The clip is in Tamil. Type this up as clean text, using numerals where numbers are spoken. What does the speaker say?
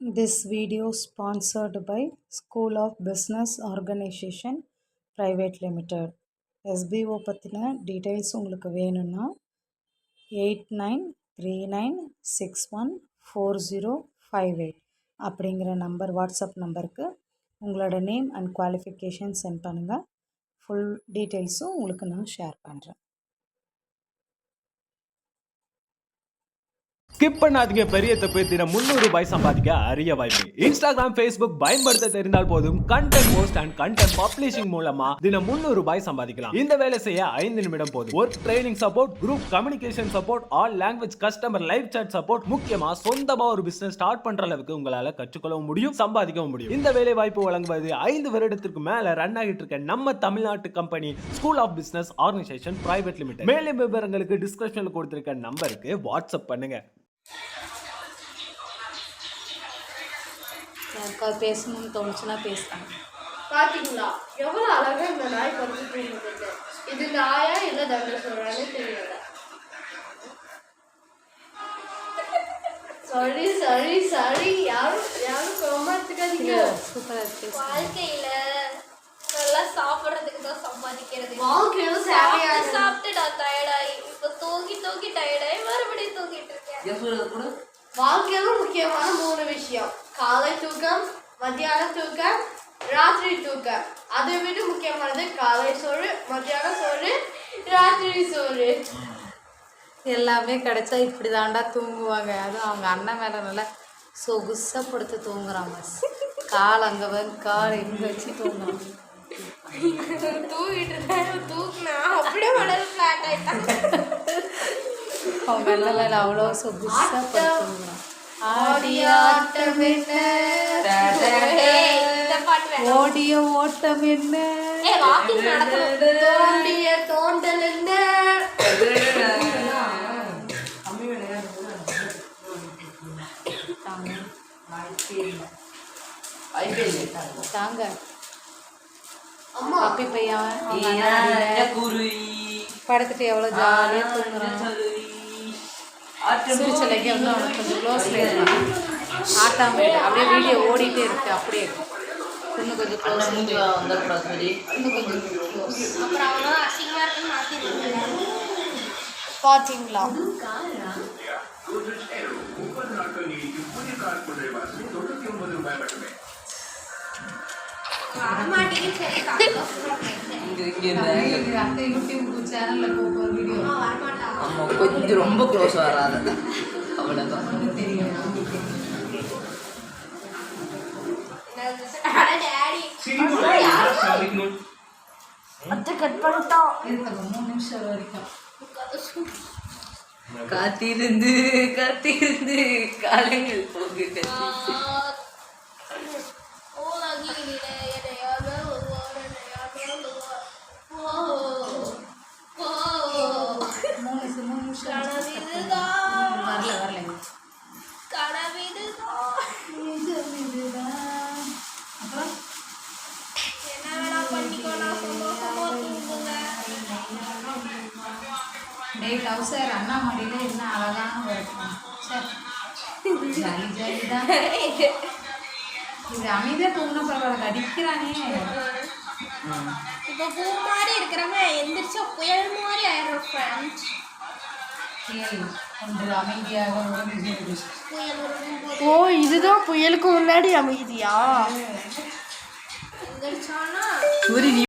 This video sponsored by School of Business Organization Private Limited. SBO பற்றின டீட்டெயில்ஸ் உங்களுக்கு வேணும்னா 8939614058 அப்படிங்கிற நம்பர் வாட்ஸ்அப் நம்பருக்கு உங்களோட நேம் அண்ட் குவாலிஃபிகேஷன் சென்ட் பண்ணுங்கள். ஃபுல் டீட்டெயில்ஸும் உங்களுக்கு நான் ஷேர் பண்ணுறேன். ஸ்கிப் பண்ணாதீங்க. பெரிய தப்பு. தினம் 300 ரூபாய் சம்பாதிக்க அரிய வாய்ப்பு. இன்ஸ்டாகிராம், ஃபேஸ்புக் பயன்படுத்த தெரிந்தால் போதும் content post and content publishing மூலமா தினம் 300 ரூபாய் சம்பாதிக்கலாம். இந்த வேலை செய்ய 5 நிமிடம் போதும். Work training support, group communication support, all language customer live chat support, முக்கியமா சொந்தமா ஒரு பிசினஸ் ஸ்டார்ட் பண்ற அளவுக்கு உங்களால கற்றுக்கொள்ளவும் முடியும், சம்பாதிக்கவும் முடியும். இந்த வேலை வாய்ப்பு வழங்குவது 5 வருடத்திற்கு மேல ரன் ஆகிட்டு இருக்க நம்ம தமிழ்நாட்டு company school of business organisation private limited. மேலும் விவரங்களுக்கு டிஸ்கிரிப்ஷன்ல கொடுத்திருக்க நம்பருக்கு வாட்ஸ்அப் பண்ணுங்க. யாருக்காவது பேசணும்னு தோணுச்சுன்னா பேசுறாங்க. பாத்தீங்களா எவ்வளவு அழகா இந்த நாய் பறிச்சுட்டு இருந்தது. இது நாயா இல்ல தண்டை சொல்றானே தெரியல. சாரி சாரி சாரி யாரும் கோமாத்துக்காதீங்க. சூப்பரா இருக்கு. வாழ்க்கையில நல்லா சாப்பிடுறதுக்கு தான் சம்பாதிக்கிறது. வாழ்க்கையில சாப்பிட்டு நான் டயர்டாயி இப்ப தூங்கி டயர்டாயி மறுபடியும் தூங்கிட்டு இருக்கேன். வாழ்க்கையில முக்கியமான 3 விஷயம்: காலை தூக்கம், மத்தியான தூக்கம், ராத்திரி தூக்கம். அதை விட முக்கியமானது காலை சோறு, மத்தியான சோறு, ராத்திரி சோறு. எல்லாமே கிடைச்சா இப்படி தாண்டா தூங்குவாங்க. அதுவும் அவங்க அண்ணன் மேலே நல்லா சொகுசாக படுத்து தூங்குறாங்க. கால் அங்கே வந்து கால் எங்கே வச்சு தூங்குறாங்க. தூங்கிட்டு தூக்குனா அப்படியே உடல் ஃபிளாட் ஆயிட்டாங்க. அவங்க வெள்ளை மேலே அவ்வளோ சொகுசாக படுத்து தூங்குறாங்க. ஆடிய ஆட்டம் என்ன, ஓடிய ஓட்டம் என்ன, தோண்டிய தோண்டல் என்ன. தாங்க அம்மா அப்பி பையன் படுத்துட்டு எவ்வளோ ஜாலியாக தூங்குறான். சிரிச்சலைக்கு வந்து அவனுக்கு கொஞ்சம் க்ளோஸில் இருக்கான். ஆட்டாமல் அப்படியே வீடியோ ஓடிட்டே இருக்கு. அப்படியே இன்னும் கொஞ்சம் க்ளோஸ், இன்னும் கொஞ்சம் க்ளோஸ். அப்புறம் அவங்க அசிங்கமா இருக்குன்னு மாத்திடுவாங்க. பார்த்தீங்களா அக்கா யூடியூப் சேனலில் போகிற வீடியோ கொஞ்சம் ரொம்ப க்ளோஸ் வராது. அவ்வளோதான் தெரியும். கட் பண்ணிட்டோம். 3 நிமிஷம் வரைக்கும் காத்திருந்து காலங்கள் போகுது. டவுசர் அண்ணா மடியில என்ன அழகான இருக்கும். ஜாலி ஜாலி தான். இது அமைதியா தூங்கின பரவாயில்ல, அடிக்கிறானே. இப்போ பூ மாதிரி இருக்கிறவங்க எந்திரிச்சா புயல் மாதிரி ஆயிடும் ஃப்ரெண்ட்ஸ். ஒன்று அமைதியாக புயல் ஓ, இதுதான் புயலுக்கு முன்னாடி அமைதியா? எந்திரிச்சானா ஒரு